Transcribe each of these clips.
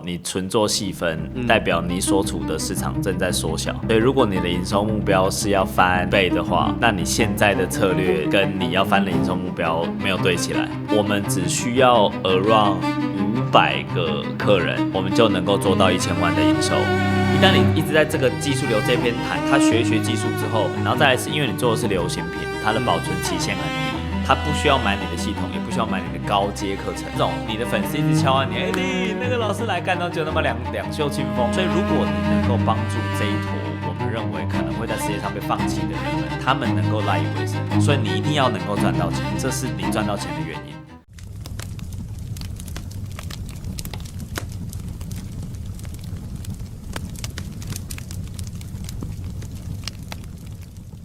你纯做细分，代表你所处的市场正在缩小。所以如果你的营收目标是要翻倍的话，那你现在的策略跟你要翻的营收目标没有对起来。我们只需要 around 500个客人，我们就能够做到1000万的营收。一旦你一直在这个技术流这边谈，他学一学技术之后，然后再来是因为你做的是流行品，它的保存期限很低。他不需要买你的系统，也不需要买你的高阶课程。这种你的粉丝一直敲完你，你那个老师来干到就那么两袖清风。所以如果你能够帮助这一坨我们认为可能会在世界上被放弃的人们，他们能够赖以为生，所以你一定要能够赚到钱，这是你赚到钱的原因。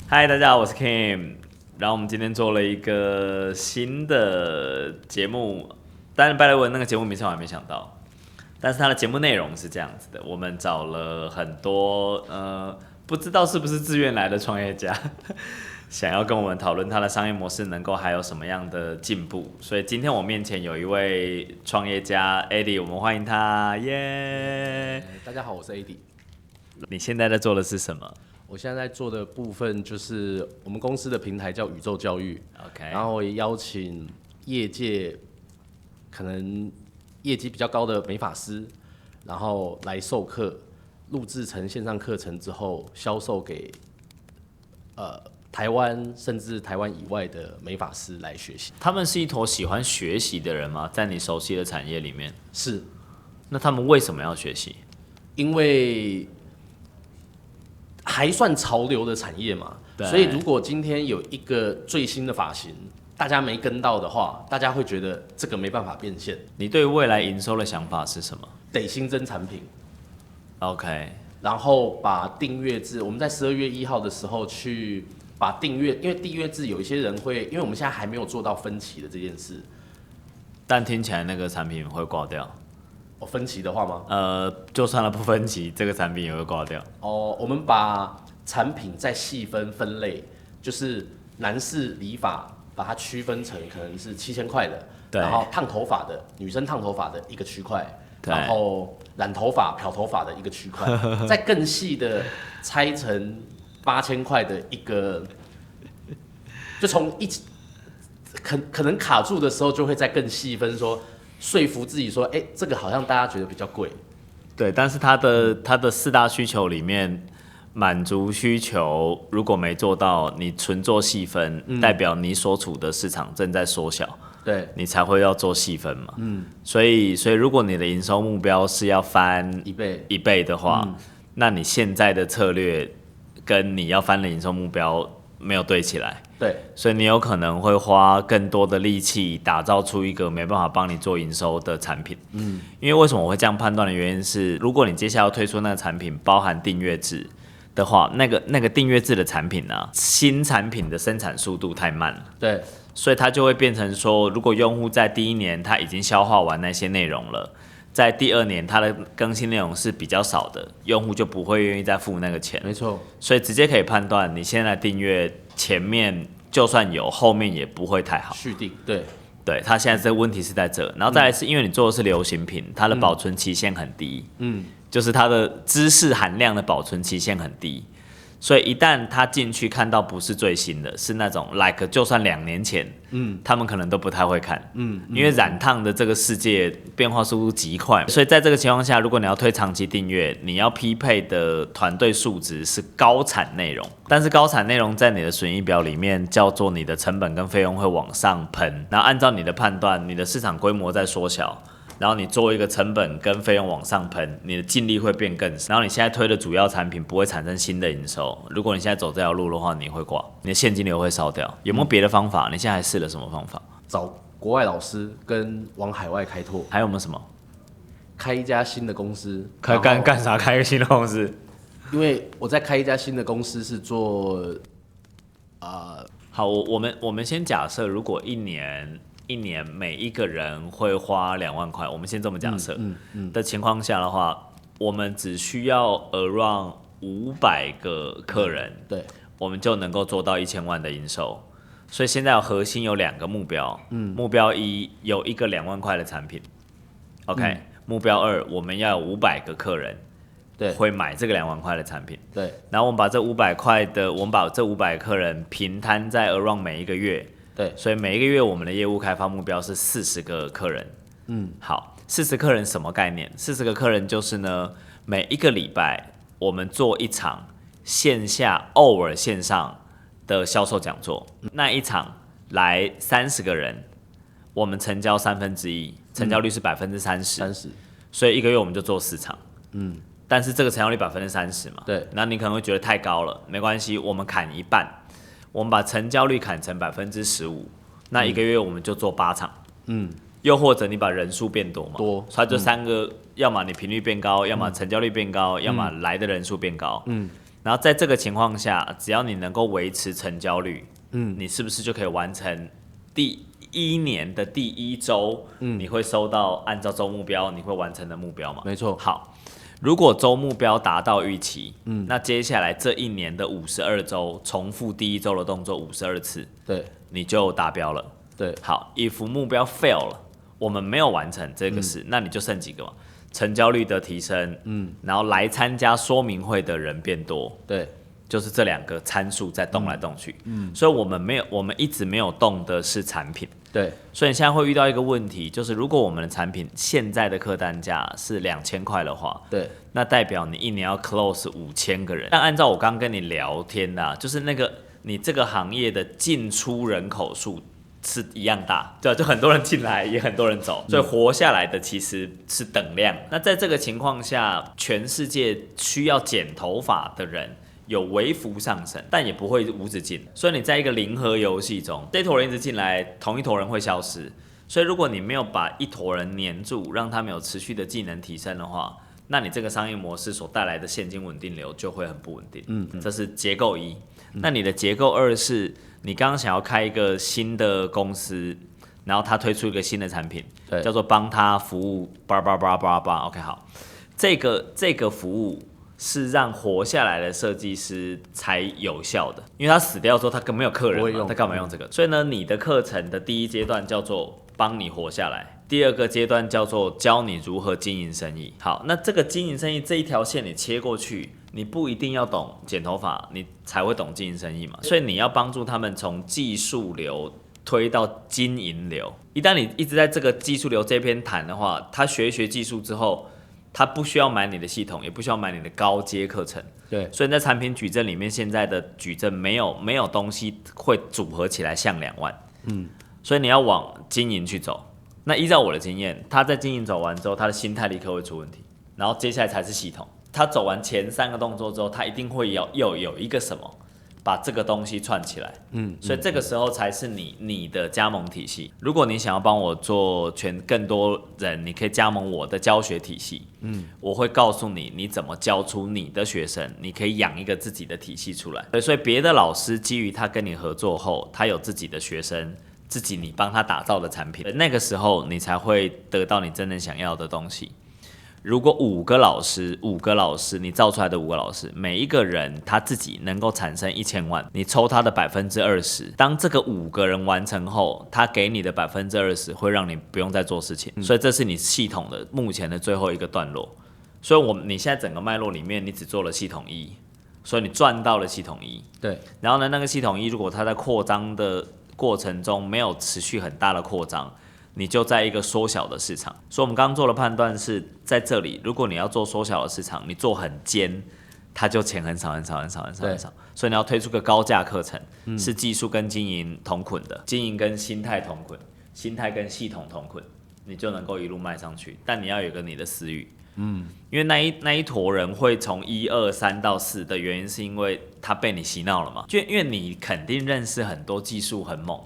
嗨，大家好，我是 Kim。然后我们今天做了一个新的节目，当然拜莱文那个节目名称我还没想到，但是它的节目内容是这样子的：我们找了很多不知道是不是自愿来的创业家，想要跟我们讨论他的商业模式能够还有什么样的进步。所以今天我面前有一位创业家 Eddie， 我们欢迎他，耶！大家好，我是 Eddie。你现在在做的是什么？我现在在做的部分就是我们公司的平台叫宇宙教育 ，OK， 然后我也邀请业界可能业绩比较高的美发师，然后来授课，录制成线上课程之后销售给台湾甚至台湾以外的美发师来学习。他们是一坨喜欢学习的人吗？在你熟悉的产业里面，是。那他们为什么要学习？因为还算潮流的产业嘛，所以如果今天有一个最新的发型，大家没跟到的话，大家会觉得这个没办法变现。你对未来营收的想法是什么？得新增产品 ，OK， 然后把订阅制，我们在12月1号的时候去把订阅，因为订阅制有一些人会，因为我们现在还没有做到分期的这件事，但听起来那个产品会挂掉。分期的话吗？就算了不分期，这个产品也会挂掉。我们把产品再细分类，就是男士理发，把它区分成可能是7000块的，然后烫头发的，女生烫头发的一个区块，然后染头发、漂头发的一个区块，再更细的拆成8000块的一个，就从可能卡住的时候，就会再更细分说。说服自己说，这个好像大家觉得比较贵，对，但是它的4大需求里面，满足需求如果没做到，你纯做细分，代表你所处的市场正在缩小，对，你才会要做细分嘛，所以如果你的营收目标是要翻一倍的话，那你现在的策略跟你要翻的营收目标没有对起来。对，所以你有可能会花更多的力气打造出一个没办法帮你做营收的产品。因为为什么我会这样判断的原因是，如果你接下来要推出那个产品包含订阅制的话，那个订阅制的产品啊，新产品的生产速度太慢了。对，所以它就会变成说，如果用户在第1年他已经消化完那些内容了，在第2年它的更新内容是比较少的，用户就不会愿意再付那个钱。没错，所以直接可以判断，你现在订阅前面就算有，后面也不会太好。续订，对，它现在这个问题是在这，然后再来是因为你做的是流行品，它的保存期限很低，就是它的知识含量的保存期限很低。所以一旦他进去看到不是最新的，是那种 like 就算2年前，他们可能都不太会看，因为染烫的这个世界变化速度极快，所以在这个情况下，如果你要推长期订阅，你要匹配的团队数值是高产内容，但是高产内容在你的损益表里面叫做你的成本跟费用会往上喷，然后按照你的判断，你的市场规模在缩小。然后你做一个成本跟费用往上喷，你的净利会变更少。然后你现在推的主要产品不会产生新的营收。如果你现在走这条路的话，你会挂，你的现金流会烧掉。有没有别的方法？你现在还试了什么方法？找国外老师跟往海外开拓。还有没有什么？开一家新的公司。干啥？开一个新的公司？因为我在开一家新的公司是做，好，我们先假设，如果一年每一个人会花2万块，我们先这么假设的情况下的话，我们只需要 around 500个客人，对，我们就能够做到1000万的营收。所以现在核心有2个目标，目标1有一个2万块的产品 ，OK，目标2，我们要有500个客人，对，会买这个2万块的产品，对，然后我们把这500块的，我们把这500客人平摊在 around 每一个月，对，所以每一个月我们的业务开发目标是40个客人，好，40客人什么概念？40个客人就是呢，每一个礼拜我们做一场线下偶尔线上的销售讲座，那一场来30个人，我们成交1/3，成交率是30%，所以一个月我们就做4场，但是这个成交率30%嘛，对，那你可能会觉得太高了，没关系，我们砍一半，我们把成交率砍成15%，那一个月我们就做8场，又或者你把人数变多嘛，所以就3个，要么你频率变高，要么成交率变高，要么来的人数变高，然后在这个情况下，只要你能够维持成交率，你是不是就可以完成第1年的第1周，你会收到按照周目标你会完成的目标嘛？没错。好，如果周目标达到预期，那接下来这1年的52周重复第1周的动作52次，对，你就达标了。对，好 ，if 目标 fail 了，我们没有完成这个事，那你就剩几个嘛？成交率的提升，然后来参加说明会的人变多，对，就是这2个参数在动来动去，所以我们一直没有动的是产品，对，所以你现在会遇到一个问题，就是如果我们的产品现在的客单价是2000块的话，对，那代表你1年要 close 5000个人，但按照我刚跟你聊天的，就是那个你这个行业的进出人口数是一样大，对，就很多人进来，也很多人走，所以活下来的其实是等量。那在这个情况下，全世界需要剪头发的人有微幅上升，但也不会无止境。所以你在一个零和游戏中，这坨人一直进来，同一坨人会消失。所以如果你没有把一坨人黏住，让他们有持续的技能提升的话，那你这个商业模式所带来的现金稳定流就会很不稳定。这是结构1。那你的结构2是，你刚刚想要开一个新的公司，然后他推出一个新的产品，叫做帮他服务，OK 好，这个服务是让活下来的设计师才有效的，因为他死掉之后他根本没有客人嘛，他干嘛用这个？所以呢，你的课程的第1阶段叫做帮你活下来，第2个阶段叫做教你如何经营生意。好，那这个经营生意这一条线你切过去，你不一定要懂剪头发，你才会懂经营生意嘛。所以你要帮助他们从技术流推到经营流。一旦你一直在这个技术流这边谈的话，他学一学技术之后，他不需要买你的系统，也不需要买你的高阶课程。对，所以在产品矩阵里面，现在的矩阵没有东西会组合起来像2万。所以你要往经营去走。那依照我的经验，他在经营走完之后，他的心态立刻会出问题，然后接下来才是系统。他走完前3个动作之后，他一定会又有一个什么把这个东西串起来。所以这个时候才是你的加盟体系。如果你想要帮我做更多人，你可以加盟我的教学体系。我会告诉你怎么教出你的学生，你可以养一个自己的体系出来。所以别的老师基于他跟你合作后，他有自己的学生，自己你帮他打造的产品，那个时候你才会得到你真正想要的东西。如果5个老师，你造出来的5个老师，每一个人他自己能够产生1000万，你抽他的20%。当这个5个人完成后，他给你的20%会让你不用再做事情，所以这是你系统的目前的最后一个段落。所以你现在整个脉络里面，你只做了系统1，所以你赚到了系统1。对，然后呢，那个系统1如果它在扩张的过程中没有持续很大的扩张，你就在一个缩小的市场。所以我们刚刚做的判断是在这里，如果你要做缩小的市场，你做很尖，它就钱很少。所以你要推出个高价课程，是技术跟经营同捆的，经营跟心态同捆，心态跟系统同捆，你就能够一路迈上去。但你要有个你的私欲。因为那一坨人会从1、2、3到4的原因，是因为他被你洗脑了嘛？就因为你肯定认识很多技术很猛，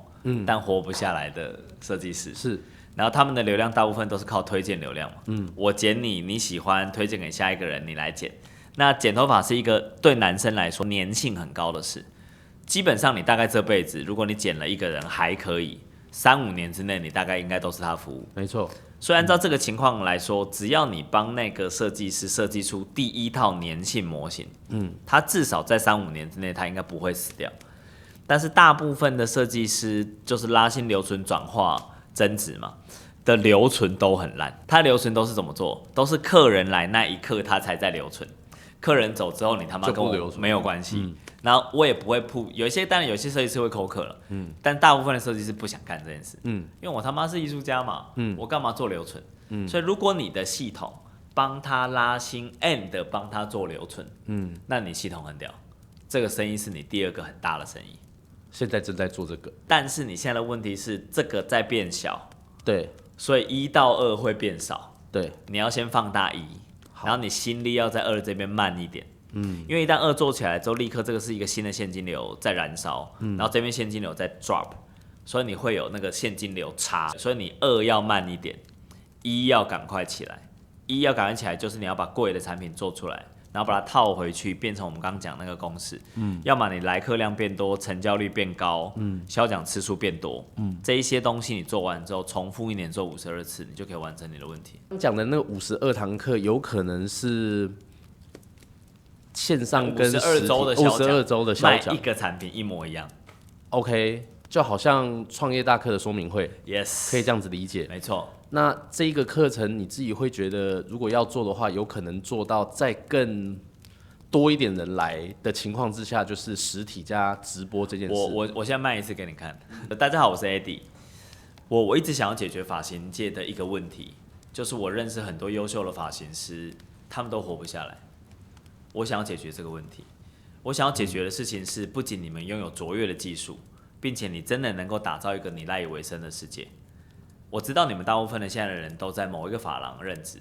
但活不下来的设计师，是，然后他们的流量大部分都是靠推荐流量嘛。我剪你喜欢，推荐给下一个人，你来剪。那剪头发是一个对男生来说粘性很高的事，基本上你大概这辈子，如果你剪了一个人还可以，3、5年之内你大概应该都是他服务。没错。所以按照这个情况来说，只要你帮那个设计师设计出第1套粘性模型，他至少在3、5年之内他应该不会死掉。但是大部分的设计师就是拉新、留存、转化、增值嘛的留存都很烂。它留存都是怎么做？都是客人来那一刻他才在留存，客人走之后你他妈跟我没有关系。然后我也不会铺，当然有些设计师会扣客了，但大部分的设计师不想干这件事，因为我他妈是艺术家嘛，我干嘛做留存？所以如果你的系统帮他拉新 and 帮他做留存，那你系统很屌，这个生意是你第二个很大的生意。现在正在做这个，但是你现在的问题是这个在变小，对，所以1到2会变少，对，你要先放大1，然后你心力要在2这边慢一点。因为一旦2做起来之后，立刻这个是一个新的现金流在燃烧，然后这边现金流在 drop， 所以你会有那个现金流差，所以你2要慢一点，1要赶快起来。1要赶快起来，就是你要把贵的产品做出来，然后把它套回去，变成我们刚刚讲那个公式。要么你来客量变多，成交率变高，销讲次数变多，这一些东西你做完之后，重复1年做52次，你就可以完成你的问题。刚讲的那个52堂课，有可能是线上跟52周的52周的销讲，卖一个产品一模一样。OK， 就好像创业大课的说明会 ，Yes， 可以这样子理解。没错。那这一个课程你自己会觉得，如果要做的话，有可能做到再更多一点人来的情况之下，就是实体加直播这件事。我现在卖一次给你看。大家好，我是 Eddie。我一直想要解决发型界的一个问题，就是我认识很多优秀的发型师，他们都活不下来。我想要解决这个问题。我想要解决的事情是，不仅你们拥有卓越的技术，并且你真的能够打造一个你赖以为生的世界。我知道你们大部分的现在的人都在某一个发廊任职，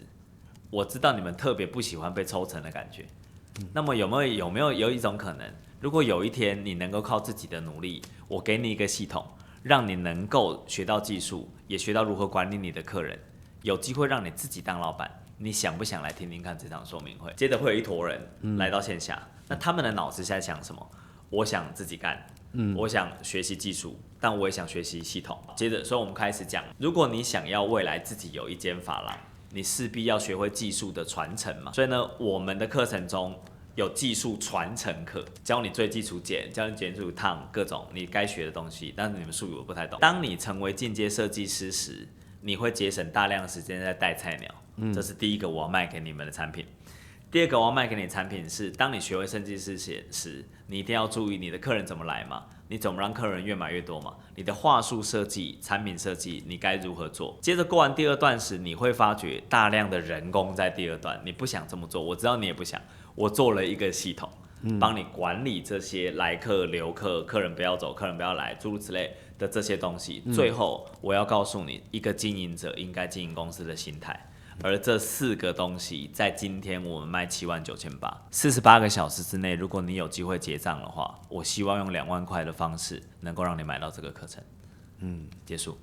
我知道你们特别不喜欢被抽成的感觉。那么有没有一种可能，如果有一天你能够靠自己的努力，我给你一个系统，让你能够学到技术，也学到如何管理你的客人，有机会让你自己当老板，你想不想来听听看这场说明会？接着会有一坨人来到线下，那他们的脑子在想什么？我想自己干。我想学习技术，但我也想学习系统。接着，所以我们开始讲，如果你想要未来自己有一间发廊，你势必要学会技术的传承嘛。所以呢，我们的课程中有技术传承课，教你最基础剪，教你剪组烫各种你该学的东西，但是你们术语我不太懂。当你成为进阶设计师时，你会节省大量的时间在带菜鸟。这是第一个我要卖给你们的产品。第二个我要卖给你的产品是，当你学会设计师时，你一定要注意你的客人怎么来嘛，你怎么让客人越买越多嘛，你的话术设计、产品设计你该如何做。接着过完第2段时，你会发觉大量的人工在第2段，你不想这么做，我知道你也不想，我做了一个系统，帮你管理这些来客、留客、客人不要走、客人不要来，诸如此类的这些东西。最后我要告诉你，一个经营者应该经营公司的心态。而这4个东西，在今天我们卖79800，48个小时之内，如果你有机会结账的话，我希望用2万块的方式，能够让你买到这个课程。结束，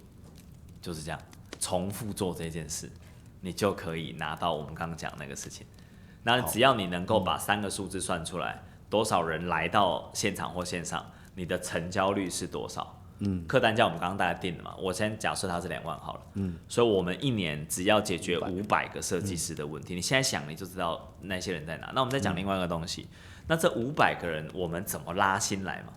就是这样，重复做这件事，你就可以拿到我们刚刚讲那个事情。那只要你能够把3个数字算出来，多少人来到现场或线上，你的成交率是多少？客单价我们刚刚大概定了嘛，我先假设它是2万好了，所以我们1年只要解决500个设计师的问题，你现在想你就知道那些人在哪。那我们再讲另外一个东西，那这500个人我们怎么拉新来嘛？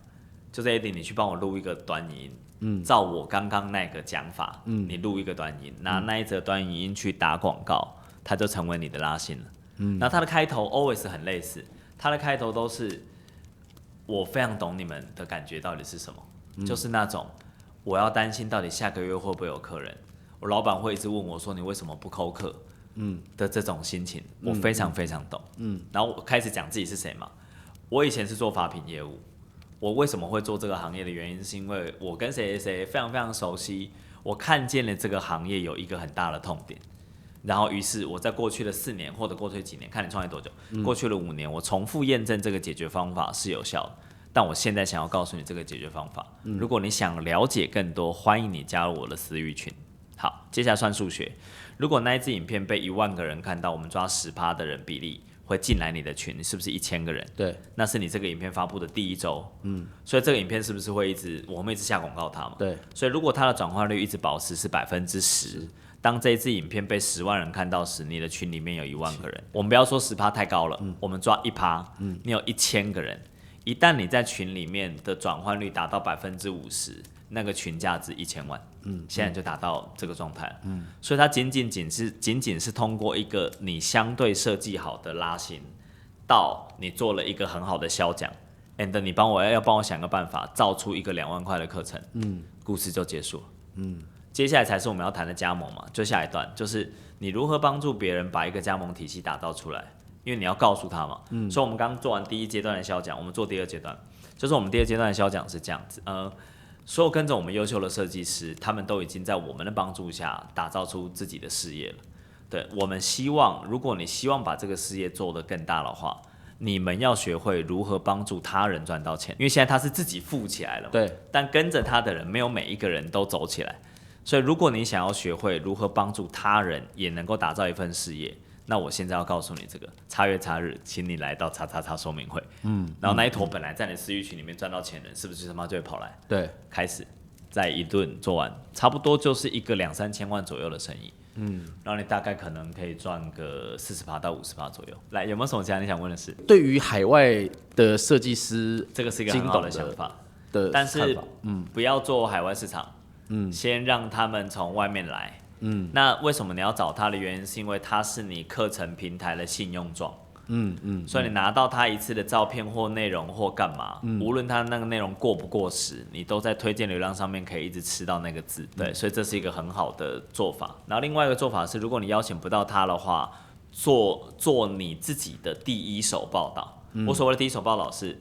就是 Eddie， 你去帮我录一个短影音，照我刚刚那个讲法，你录一个短影音，拿那一则短影音去打广告，它就成为你的拉新了。那它的开头 always 很类似，它的开头都是我非常懂你们的感觉到底是什么。就是那种我要担心到底下个月会不会有客人，我老板会一直问我说你为什么不扣客，的这种心情，我非常非常懂。然后我开始讲自己是谁嘛，我以前是做发品业务，我为什么会做这个行业的原因是因为我跟谁非常非常熟悉，我看见了这个行业有一个很大的痛点，然后于是我在过去的4年或者过去几年，看你创业多久，过去的5年，我重复验证这个解决方法是有效的。但我现在想要告诉你这个解决方法，如果你想了解更多，欢迎你加入我的私域群。好，接下来算数学，如果那一支影片被1万个人看到，我们抓10%的人比例会进来你的群，是不是1000个人？对，那是你这个影片发布的第1周，所以这个影片是不是会我们一直下广告它嘛？对，所以如果它的转化率一直保持是10%，当这一支影片被10万人看到时，你的群里面有1万个人，我们不要说10%太高了，我们抓1%，你有1000个人。一旦你在群里面的转换率达到50%，那个群价值1000万。现在就达到这个状态了，所以它仅仅是通过一个你相对设计好的拉新，到你做了一个很好的销奖 ，and 你帮我想个办法，造出一个2万块的课程，故事就结束了，接下来才是我们要谈的加盟嘛，就下一段就是你如何帮助别人把一个加盟体系打造出来，因为你要告诉他嘛，所以我们刚做完第1阶段的销奖，我们做第2阶段，就是我们第2阶段的销奖是这样子，所有跟着我们优秀的设计师，他们都已经在我们的帮助下打造出自己的事业了。对，我们希望，如果你希望把这个事业做得更大的话，你们要学会如何帮助他人赚到钱，因为现在他是自己富起来了嘛，对，但跟着他的人没有每一个人都走起来，所以如果你想要学会如何帮助他人也能够打造一份事业，那我现在要告诉你这个差月差日，请你来到XXX说明会。然后那一坨本来在你私域群里面赚到钱的人，是不是他妈就会跑来？对，开始在一顿做完，差不多就是一个2-3千万左右的生意。然后你大概可能可以赚个40%到50%左右。来，有没有什么其他你想问的事？对于海外的设计师，这个是一个很好的想法，但是不要做海外市场，先让他们从外面来。那为什么你要找他的原因，是因为他是你课程平台的信用状。所以你拿到他一次的照片或内容或干嘛，无论他那个内容过不过时，你都在推荐流量上面可以一直吃到那个字。对，所以这是一个很好的做法。然后另外一个做法是，如果你邀请不到他的话，做你自己的第一手报道。我所谓的第一手报道是，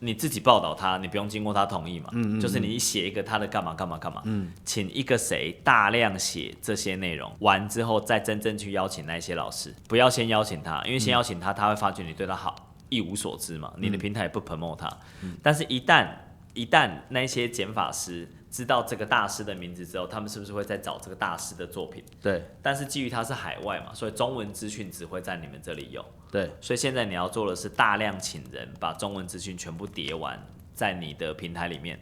你自己报道他，你不用经过他同意嘛，就是你写一个他的干嘛干嘛干嘛，请一个谁大量写这些内容，完之后再真正去邀请那些老师，不要先邀请他，因为先邀请他，他会发觉你对他好一无所知嘛，你的平台也不 promote 他，但是一旦那些剪发师知道这个大师的名字之后，他们是不是会再找这个大师的作品？对。但是基于他是海外嘛，所以中文资讯只会在你们这里有。对。所以现在你要做的是大量请人把中文资讯全部叠完在你的平台里面，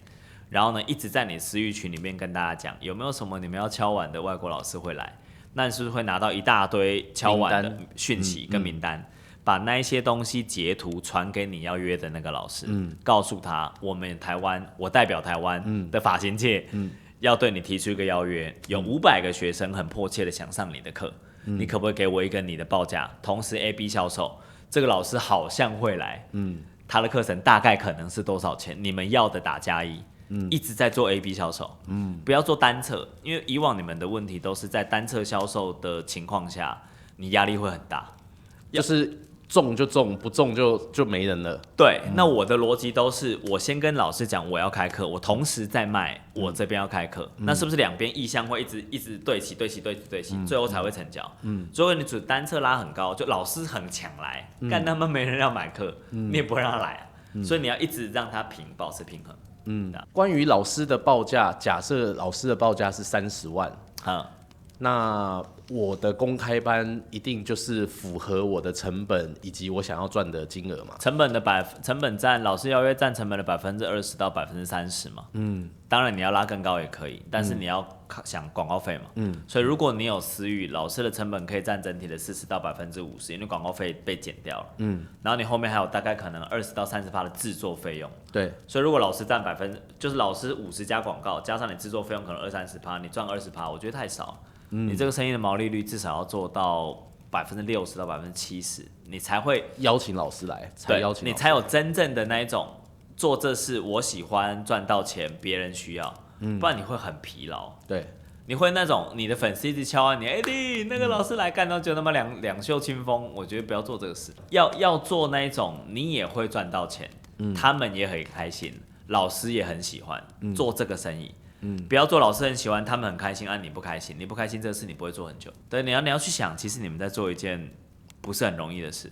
然后呢一直在你私域群里面跟大家讲有没有什么你们要敲碗的外国老师会来，那你是不是会拿到一大堆敲碗的讯息跟名单？把那一些东西截图传给你要约的那个老师，告诉他我们台湾，我代表台湾的发型界，要对你提出一个邀约，有500个学生很迫切的想上你的课，你可不可以给我一个你的报价？同时 A、B 销售，这个老师好像会来，他的课程大概可能是多少钱？你们要的打+1，一直在做 A、B 销售，不要做单侧，因为以往你们的问题都是在单侧销售的情况下，你压力会很大，就是中就中，不中就没人了。对，那我的逻辑都是，我先跟老师讲我要开课，我同时在卖我这边要开课，那是不是两边意向会一直对齐，最后才会成交？如果你只单侧拉很高，就老师很抢来，但他们没人要买课，你也不会让他来所以你要一直让他保持平衡。关于老师的报价，假设老师的报价是30万，那我的公开班一定就是符合我的成本以及我想要赚的金额嘛？成本占老师邀约占成本的20%到30%嘛。当然你要拉更高也可以，但是你要想广告费嘛。所以如果你有私域，老师的成本可以占整体的40%到50%，因为广告费被减掉了。然后你后面还有大概可能20%到30%的制作费用。对。所以如果老师占就是老师50加广告，加上你制作费用可能20-30%，你赚20%，我觉得太少。你这个生意的毛利率至少要做到60%到70%，你才会邀请老师来，你才有真正的那一种做这事我喜欢赚到钱，别人需要，不然你会很疲劳。对，你会那种你的粉丝一直敲啊你，那个老师来干到就他妈两袖清风，我觉得不要做这个事，要做那一种你也会赚到钱，他们也很开心，老师也很喜欢做这个生意。不要做老师很喜欢，他们很开心，你不开心，这个事你不会做很久。对，你要去想，其实你们在做一件不是很容易的事。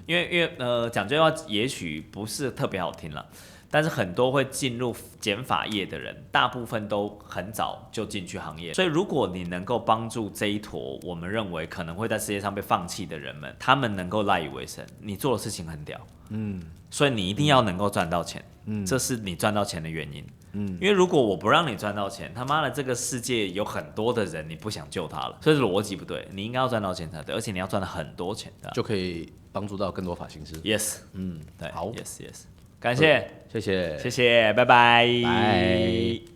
因为讲这句话也许不是特别好听了，但是很多会进入剪发业的人，大部分都很早就进去行业。所以如果你能够帮助这一坨我们认为可能会在世界上被放弃的人们，他们能够赖以为生，你做的事情很屌。所以你一定要能够赚到钱，这是你赚到钱的原因。因为如果我不让你赚到钱，他妈的这个世界有很多的人你不想救他了，所以逻辑不对，你应该要赚到钱才对，而且你要赚到很多钱的，就可以帮助到更多发型师。Yes， 对，好 ，Yes， 感谢，谢谢，谢谢，拜拜。拜。